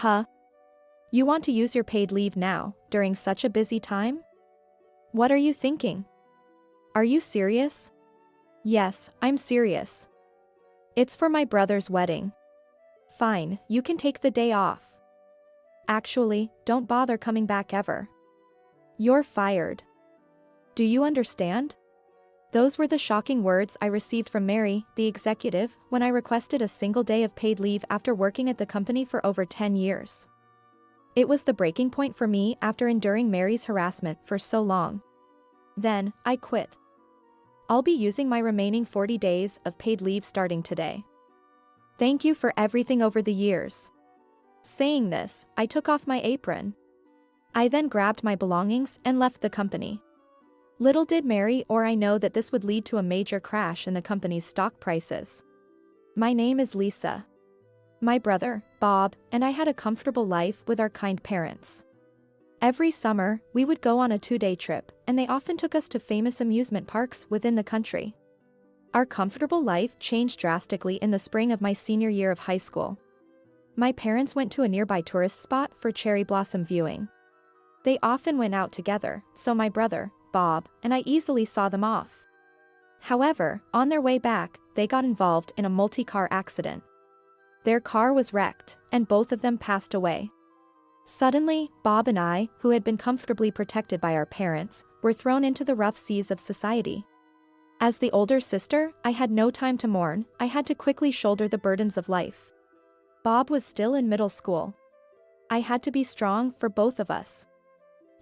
Huh? You want to use your paid leave now, during such a busy time? What are you thinking? Are you serious? Yes, I'm serious. It's for my brother's wedding. Fine, you can take the day off. Actually, don't bother coming back ever. You're fired. Do you understand? Those were the shocking words I received from Mary, the executive, when I requested a single day of paid leave after working at the company for over 10 years. It was the breaking point for me after enduring Mary's harassment for so long. Then, I quit. I'll be using my remaining 40 days of paid leave starting today. Thank you for everything over the years. Saying this, I took off my apron. I then grabbed my belongings and left the company. Little did Mary or I know that this would lead to a major crash in the company's stock prices. My name is Lisa. My brother, Bob, and I had a comfortable life with our kind parents. Every summer, we would go on a 2-day trip, and they often took us to famous amusement parks within the country. Our comfortable life changed drastically in the spring of my senior year of high school. My parents went to a nearby tourist spot for cherry blossom viewing. They often went out together, so my brother, Bob, and I easily saw them off. However, on their way back, they got involved in a multi-car accident. Their car was wrecked, and both of them passed away. Suddenly, Bob and I, who had been comfortably protected by our parents, were thrown into the rough seas of society. As the older sister, I had no time to mourn. I had to quickly shoulder the burdens of life. Bob was still in middle school. I had to be strong for both of us.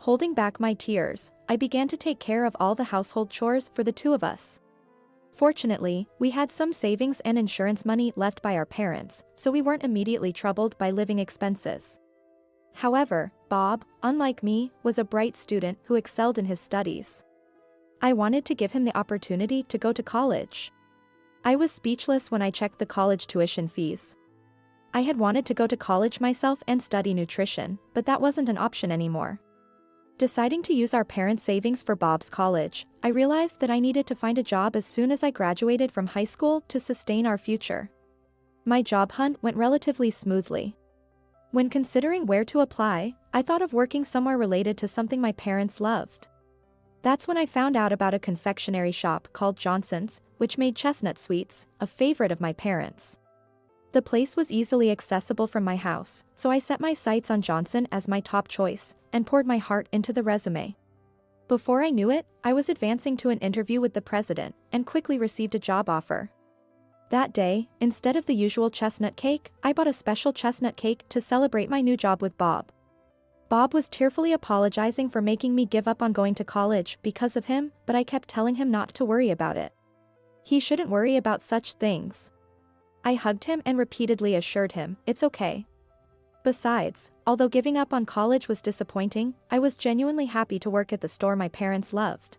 Holding back my tears, I began to take care of all the household chores for the two of us. Fortunately, we had some savings and insurance money left by our parents, so we weren't immediately troubled by living expenses. However, Bob, unlike me, was a bright student who excelled in his studies. I wanted to give him the opportunity to go to college. I was speechless when I checked the college tuition fees. I had wanted to go to college myself and study nutrition, but that wasn't an option anymore. Deciding to use our parents' savings for Bob's college, I realized that I needed to find a job as soon as I graduated from high school to sustain our future. My job hunt went relatively smoothly. When considering where to apply, I thought of working somewhere related to something my parents loved. That's when I found out about a confectionery shop called Johnson's, which made chestnut sweets, a favorite of my parents. The place was easily accessible from my house, so I set my sights on Johnson as my top choice, and poured my heart into the resume. Before I knew it, I was advancing to an interview with the president, and quickly received a job offer. That day, instead of the usual chestnut cake, I bought a special chestnut cake to celebrate my new job with Bob. Bob was tearfully apologizing for making me give up on going to college because of him, but I kept telling him not to worry about it. He shouldn't worry about such things. I hugged him and repeatedly assured him, it's okay. Besides, although giving up on college was disappointing, I was genuinely happy to work at the store my parents loved.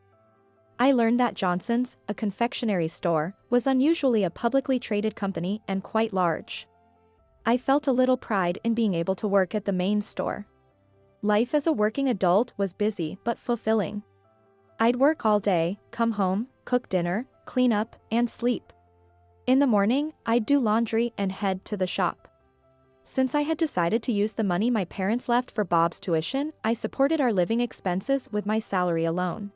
I learned that Johnson's, a confectionery store, was unusually a publicly traded company and quite large. I felt a little pride in being able to work at the main store. Life as a working adult was busy but fulfilling. I'd work all day, come home, cook dinner, clean up, and sleep. In the morning, I'd do laundry and head to the shop. Since I had decided to use the money my parents left for Bob's tuition, I supported our living expenses with my salary alone.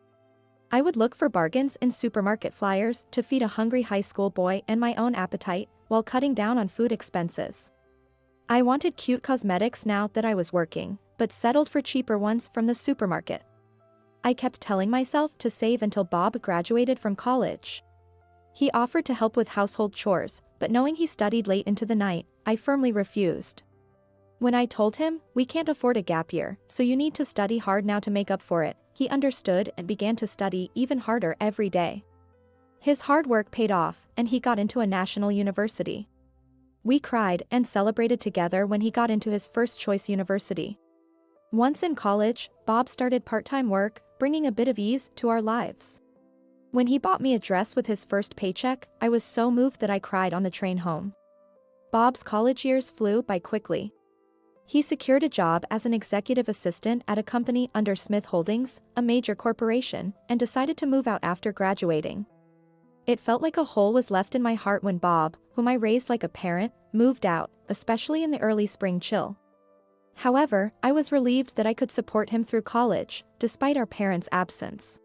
I would look for bargains in supermarket flyers to feed a hungry high school boy and my own appetite, while cutting down on food expenses. I wanted cute cosmetics now that I was working, but settled for cheaper ones from the supermarket. I kept telling myself to save until Bob graduated from college. He offered to help with household chores, but knowing he studied late into the night, I firmly refused. When I told him, we can't afford a gap year, so you need to study hard now to make up for it, he understood and began to study even harder every day. His hard work paid off, and he got into a national university. We cried and celebrated together when he got into his first choice university. Once in college, Bob started part-time work, bringing a bit of ease to our lives. When he bought me a dress with his first paycheck, I was so moved that I cried on the train home. Bob's college years flew by quickly. He secured a job as an executive assistant at a company under Smith Holdings, a major corporation, and decided to move out after graduating. It felt like a hole was left in my heart when Bob, whom I raised like a parent, moved out, especially in the early spring chill. However, I was relieved that I could support him through college, despite our parents' absence.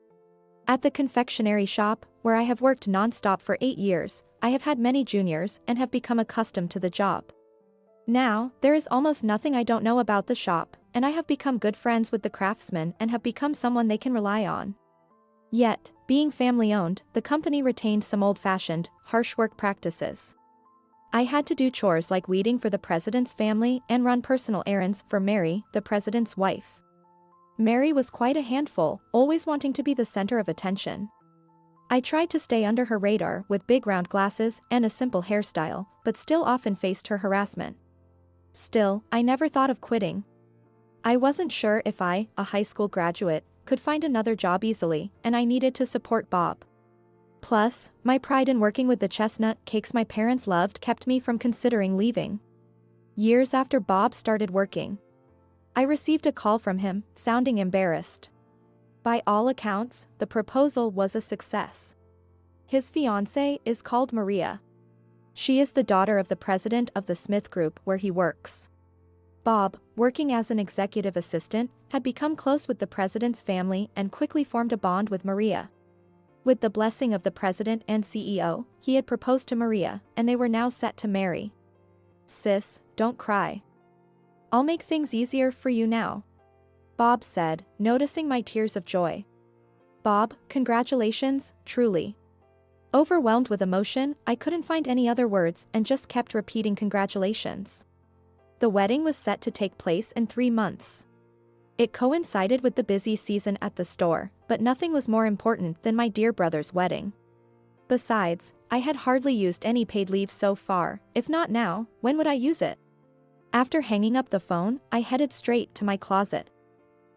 At the confectionery shop, where I have worked non-stop for 8 years, I have had many juniors and have become accustomed to the job. Now, there is almost nothing I don't know about the shop, and I have become good friends with the craftsmen and have become someone they can rely on. Yet, being family-owned, the company retained some old-fashioned, harsh work practices. I had to do chores like weeding for the president's family and run personal errands for Mary, the president's wife. Mary was quite a handful, always wanting to be the center of attention. I tried to stay under her radar with big round glasses and a simple hairstyle, but still often faced her harassment. Still, I never thought of quitting. I wasn't sure if I, a high school graduate, could find another job easily, and I needed to support Bob. Plus, my pride in working with the chestnut cakes my parents loved kept me from considering leaving. Years after Bob started working, I received a call from him, sounding embarrassed. By all accounts, the proposal was a success. His fiancée is called Maria. She is the daughter of the president of the Smith Group where he works. Bob, working as an executive assistant, had become close with the president's family and quickly formed a bond with Maria. With the blessing of the president and CEO, he had proposed to Maria, and they were now set to marry. "Sis, don't cry. I'll make things easier for you now," Bob said, noticing my tears of joy. "Bob, congratulations, truly." Overwhelmed with emotion, I couldn't find any other words and just kept repeating congratulations. The wedding was set to take place in 3 months. It coincided with the busy season at the store, but nothing was more important than my dear brother's wedding. Besides, I had hardly used any paid leave so far. If not now, when would I use it? After hanging up the phone, I headed straight to my closet.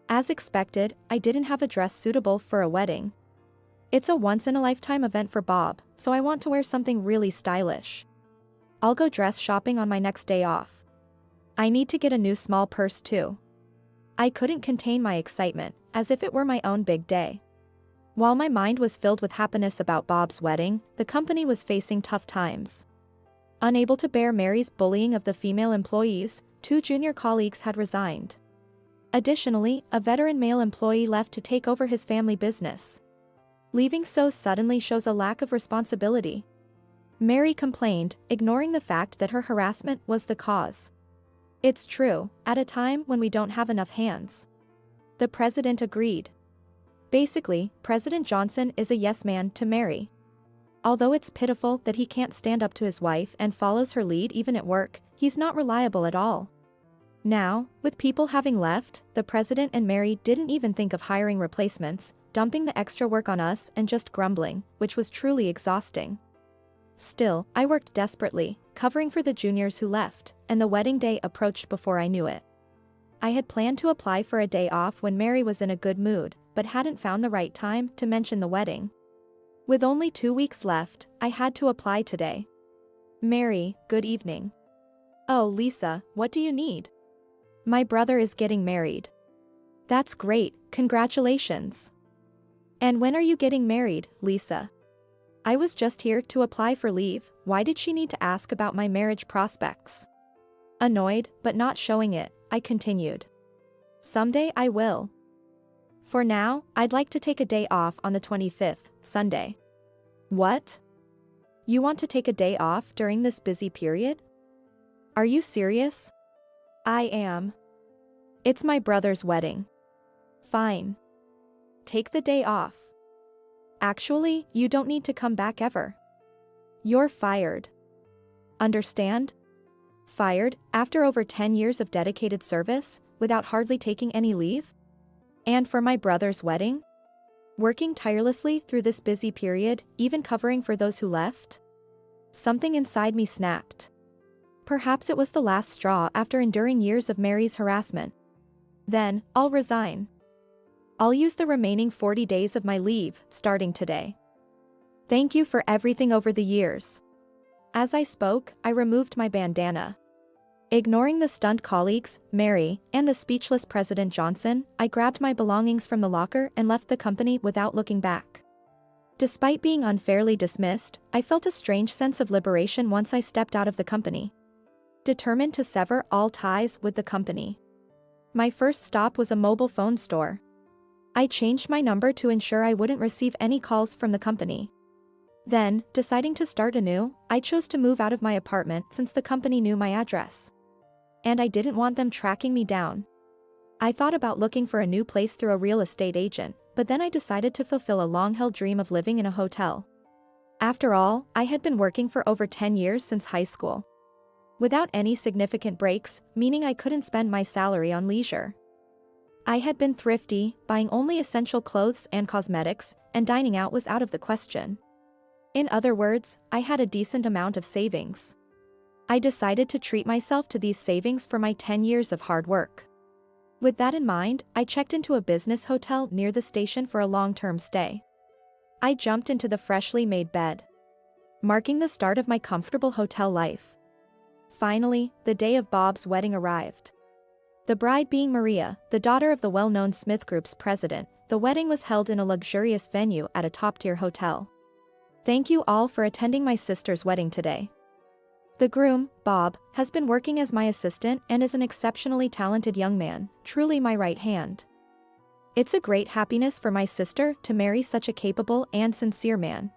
As expected, I didn't have a dress suitable for a wedding. It's a once-in-a-lifetime event for Bob, so I want to wear something really stylish. I'll go dress shopping on my next day off. I need to get a new small purse too. I couldn't contain my excitement, as if it were my own big day. While my mind was filled with happiness about Bob's wedding, the company was facing tough times. Unable to bear Mary's bullying of the female employees, 2 junior colleagues had resigned. Additionally, a veteran male employee left to take over his family business. Leaving so suddenly shows a lack of responsibility. Mary complained, ignoring the fact that her harassment was the cause. It's true, at a time when we don't have enough hands. The president agreed. Basically, President Johnson is a yes man to Mary. Although it's pitiful that he can't stand up to his wife and follows her lead even at work, he's not reliable at all. Now, with people having left, the president and Mary didn't even think of hiring replacements, dumping the extra work on us and just grumbling, which was truly exhausting. Still, I worked desperately, covering for the juniors who left, and the wedding day approached before I knew it. I had planned to apply for a day off when Mary was in a good mood, but hadn't found the right time to mention the wedding. With only 2 weeks left, I had to apply today. "Mary, good evening." "Oh, Lisa, what do you need?" "My brother is getting married." "That's great, congratulations." "And when are you getting married, Lisa?" I was just here to apply for leave. Why did she need to ask about my marriage prospects? Annoyed, but not showing it, I continued. "Someday I will. For now, I'd like to take a day off on the 25th, Sunday." "What? You want to take a day off during this busy period? Are you serious?" "I am. It's my brother's wedding." "Fine. Take the day off. Actually, you don't need to come back ever. You're fired. Understand? Fired, after over 10 years of dedicated service, without hardly taking any leave? And for my brother's wedding? Working tirelessly through this busy period, even covering for those who left?" Something inside me snapped. Perhaps it was the last straw after enduring years of Mary's harassment. "Then, I'll resign. I'll use the remaining 40 days of my leave, starting today. Thank you for everything over the years." As I spoke, I removed my bandana. Ignoring the stunned colleagues, Mary, and the speechless President Johnson, I grabbed my belongings from the locker and left the company without looking back. Despite being unfairly dismissed, I felt a strange sense of liberation once I stepped out of the company. Determined to sever all ties with the company. My first stop was a mobile phone store. I changed my number to ensure I wouldn't receive any calls from the company. Then, deciding to start anew, I chose to move out of my apartment since the company knew my address. And I didn't want them tracking me down. I thought about looking for a new place through a real estate agent, but then I decided to fulfill a long-held dream of living in a hotel. After all, I had been working for over 10 years since high school. Without any significant breaks, meaning I couldn't spend my salary on leisure. I had been thrifty, buying only essential clothes and cosmetics, and dining out was out of the question. In other words, I had a decent amount of savings. I decided to treat myself to these savings for my 10 years of hard work. With that in mind, I checked into a business hotel near the station for a long-term stay. I jumped into the freshly made bed, marking the start of my comfortable hotel life. Finally, the day of Bob's wedding arrived. The bride being Maria, the daughter of the well-known Smith Group's president, the wedding was held in a luxurious venue at a top-tier hotel. Thank you all for attending my sister's wedding today. The groom, Bob, has been working as my assistant and is an exceptionally talented young man, truly my right hand. It's a great happiness for my sister to marry such a capable and sincere man.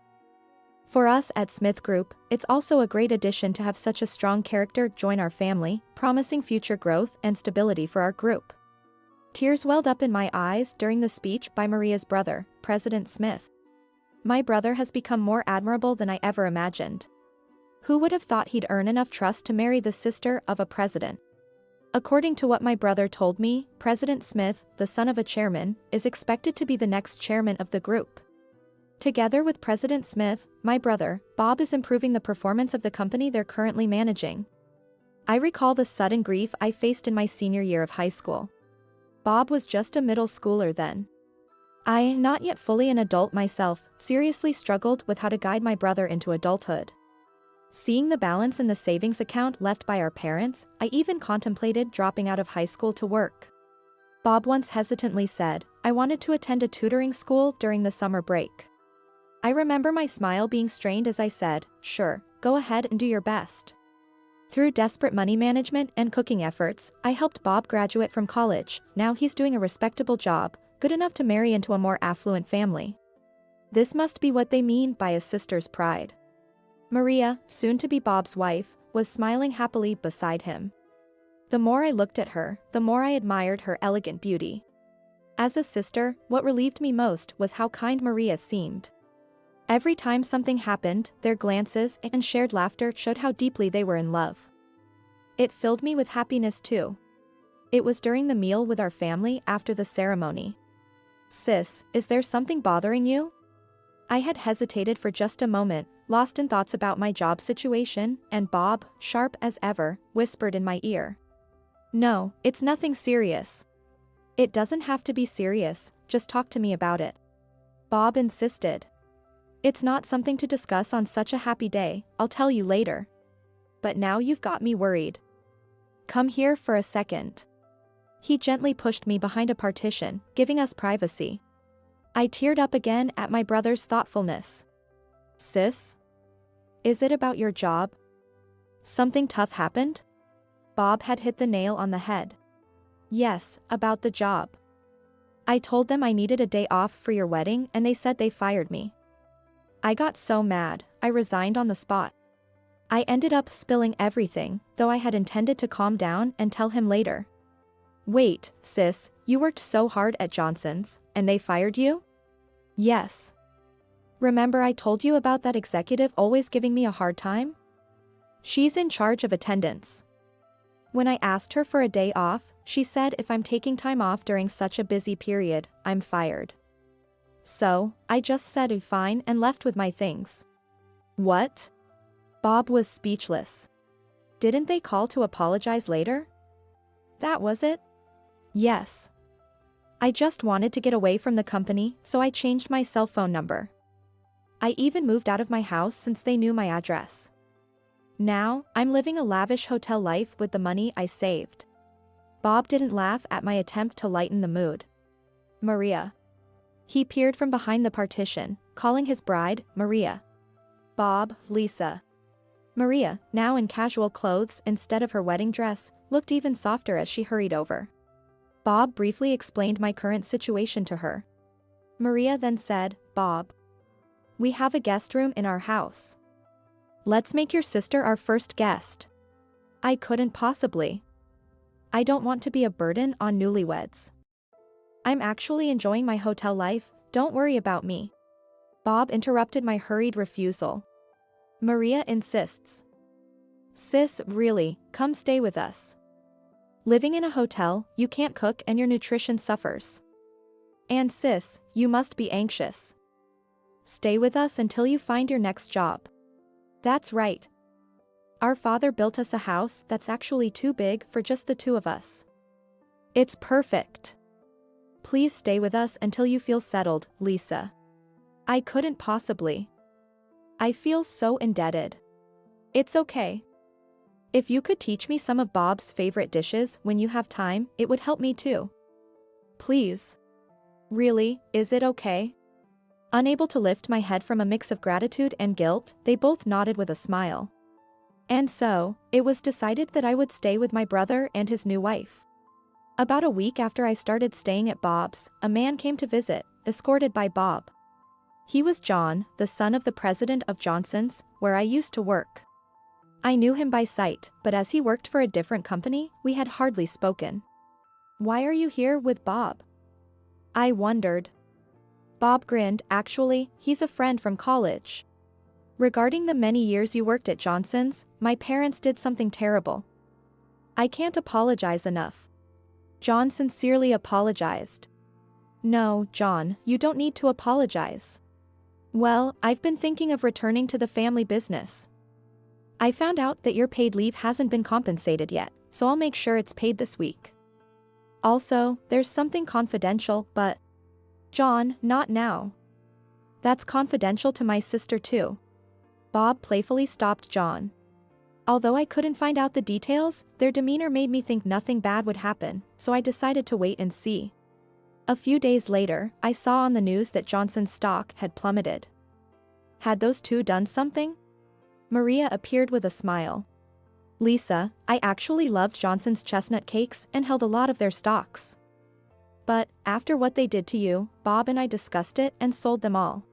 For us at Smith Group, it's also a great addition to have such a strong character join our family, promising future growth and stability for our group. Tears welled up in my eyes during the speech by Maria's brother, President Smith. My brother has become more admirable than I ever imagined. Who would have thought he'd earn enough trust to marry the sister of a president? According to what my brother told me, President Smith, the son of a chairman, is expected to be the next chairman of the group. Together with President Smith, my brother, Bob, is improving the performance of the company they're currently managing. I recall the sudden grief I faced in my senior year of high school. Bob was just a middle schooler then. I, not yet fully an adult myself, seriously struggled with how to guide my brother into adulthood. Seeing the balance in the savings account left by our parents, I even contemplated dropping out of high school to work. Bob once hesitantly said, I wanted to attend a tutoring school during the summer break. I remember my smile being strained as I said, sure, go ahead and do your best. Through desperate money management and cooking efforts, I helped Bob graduate from college. Now he's doing a respectable job, good enough to marry into a more affluent family. This must be what they mean by a sister's pride. Maria, soon to be Bob's wife, was smiling happily beside him. The more I looked at her, the more I admired her elegant beauty. As a sister, what relieved me most was how kind Maria seemed. Every time something happened, their glances and shared laughter showed how deeply they were in love. It filled me with happiness too. It was during the meal with our family after the ceremony. Sis, is there something bothering you? I had hesitated for just a moment, lost in thoughts about my job situation, and Bob, sharp as ever, whispered in my ear. No, it's nothing serious. It doesn't have to be serious, just talk to me about it. Bob insisted. It's not something to discuss on such a happy day, I'll tell you later. But now you've got me worried. Come here for a second. He gently pushed me behind a partition, giving us privacy. I teared up again at my brother's thoughtfulness. Sis? Is it about your job? Something tough happened? Bob had hit the nail on the head. Yes, about the job. I told them I needed a day off for your wedding and they said they fired me. I got so mad, I resigned on the spot. I ended up spilling everything, though I had intended to calm down and tell him later. Wait, sis, you worked so hard at Johnson's, and they fired you? Yes. Remember I told you about that executive always giving me a hard time? She's in charge of attendance. When I asked her for a day off, she said if I'm taking time off during such a busy period, I'm fired. So, I just said fine and left with my things. What? Bob was speechless. Didn't they call to apologize later? That was it? Yes. I just wanted to get away from the company, so I changed my cell phone number. I even moved out of my house since they knew my address. Now, I'm living a lavish hotel life with the money I saved. Bob didn't laugh at my attempt to lighten the mood. Maria. He peered from behind the partition, calling his bride, Maria. Bob, Lisa. Maria, now in casual clothes instead of her wedding dress, looked even softer as she hurried over. Bob briefly explained my current situation to her. Maria then said, "Bob, we have a guest room in our house. Let's make your sister our first guest." I couldn't possibly. I don't want to be a burden on newlyweds. I'm actually enjoying my hotel life, don't worry about me. Bob interrupted my hurried refusal. Maria insists. Sis, really, come stay with us. Living in a hotel, you can't cook and your nutrition suffers. And sis, you must be anxious. Stay with us until you find your next job. That's right. Our father built us a house that's actually too big for just the two of us. It's perfect. Please stay with us until you feel settled, Lisa. I couldn't possibly. I feel so indebted. It's okay. If you could teach me some of Bob's favorite dishes when you have time, it would help me too. Please. Really, is it okay? Unable to lift my head from a mix of gratitude and guilt, they both nodded with a smile. And so, it was decided that I would stay with my brother and his new wife. About a week after I started staying at Bob's, a man came to visit, escorted by Bob. He was John, the son of the president of Johnson's, where I used to work. I knew him by sight, but as he worked for a different company, we had hardly spoken. Why are you here with Bob? I wondered. Bob grinned, actually, he's a friend from college. Regarding the many years you worked at Johnson's, my parents did something terrible. I can't apologize enough. John sincerely apologized. No, John, you don't need to apologize. Well, I've been thinking of returning to the family business. I found out that your paid leave hasn't been compensated yet, so I'll make sure it's paid this week. Also, there's something confidential, but... John, not now. That's confidential to my sister too. Bob playfully stopped John. Although I couldn't find out the details, their demeanor made me think nothing bad would happen, so I decided to wait and see. A few days later, I saw on the news that Johnson's stock had plummeted. Had those two done something? Maria appeared with a smile. Lisa, I actually loved Johnson's chestnut cakes and held a lot of their stocks. But, after what they did to you, Bob and I discussed it and sold them all.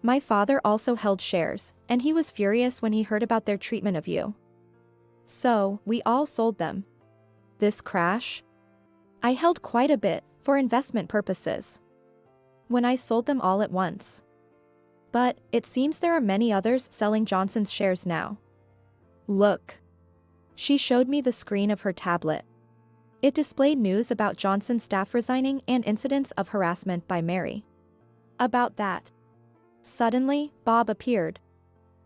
My father also held shares, and he was furious when he heard about their treatment of you. So, we all sold them. This crash? I held quite a bit, for investment purposes. When I sold them all at once. But, it seems there are many others selling Johnson's shares now. Look. She showed me the screen of her tablet. It displayed news about Johnson's staff resigning and incidents of harassment by Mary. About that. Suddenly, Bob appeared.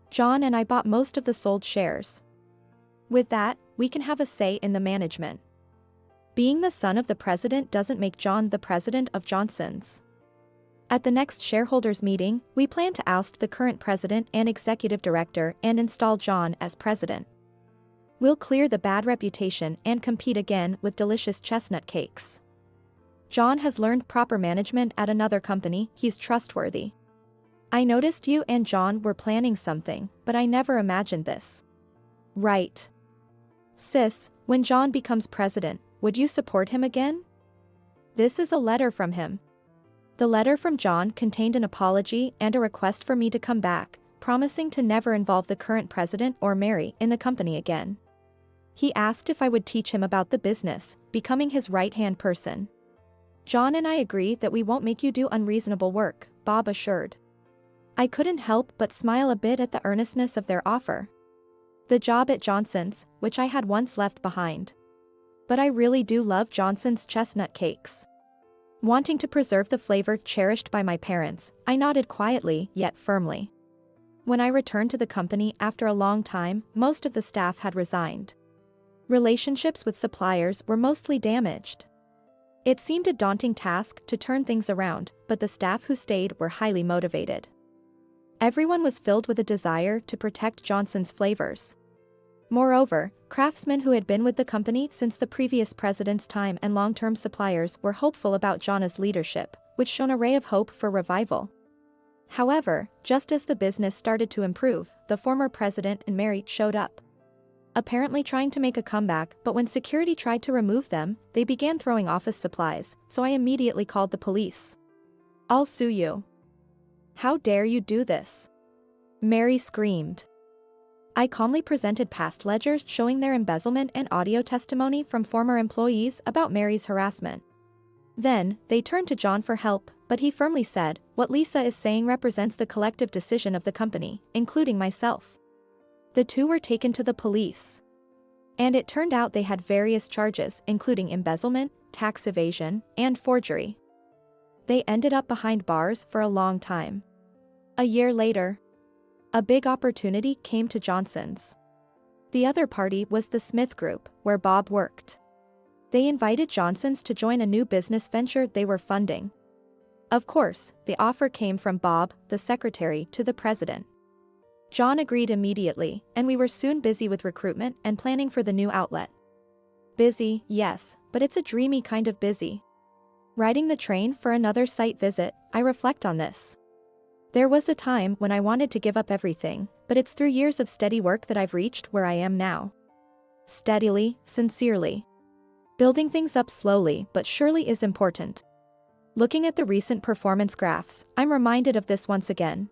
John and I bought most of the sold shares. With that, we can have a say in the management. Being the son of the president doesn't make John the president of Johnson's. At the next shareholders meeting, we plan to oust the current president and executive director and install John as president. We'll clear the bad reputation and compete again with delicious chestnut cakes. John has learned proper management at another company, he's trustworthy. I noticed you and John were planning something, but I never imagined this. Right. Sis, when John becomes president, would you support him again? This is a letter from him. The letter from John contained an apology and a request for me to come back, promising to never involve the current president or Mary in the company again. He asked if I would teach him about the business, becoming his right-hand person. John and I agree that we won't make you do unreasonable work, Bob assured. I couldn't help but smile a bit at the earnestness of their offer. The job at Johnson's, which I had once left behind. But I really do love Johnson's chestnut cakes. Wanting to preserve the flavor cherished by my parents, I nodded quietly yet firmly. When I returned to the company after a long time, most of the staff had resigned. Relationships with suppliers were mostly damaged. It seemed a daunting task to turn things around, but the staff who stayed were highly motivated. Everyone was filled with a desire to protect Johnson's flavors. Moreover, craftsmen who had been with the company since the previous president's time and long-term suppliers were hopeful about John's leadership, which shone a ray of hope for revival. However, just as the business started to improve, the former president and Mary showed up. apparently trying to make a comeback, but when security tried to remove them, they began throwing office supplies, so I immediately called the police. "I'll sue you." "How dare you do this?" Mary screamed. I calmly presented past ledgers showing their embezzlement and audio testimony from former employees about Mary's harassment. Then, they turned to John for help, but he firmly said, "What Lisa is saying represents the collective decision of the company, including myself." The two were taken to the police. And it turned out they had various charges, including embezzlement, tax evasion, and forgery. They ended up behind bars for a long time. A year later, a big opportunity came to Johnson's. The other party was the Smith Group, where Bob worked. They invited Johnson's to join a new business venture they were funding. Of course, the offer came from Bob, the secretary to the president. John agreed immediately, and we were soon busy with recruitment and planning for the new outlet. Busy, yes, but it's a dreamy kind of busy. Riding the train for another site visit, I reflect on this. There was a time when I wanted to give up everything, but it's through years of steady work that I've reached where I am now. Steadily, sincerely. Building things up slowly but surely is important. Looking at the recent performance graphs, I'm reminded of this once again.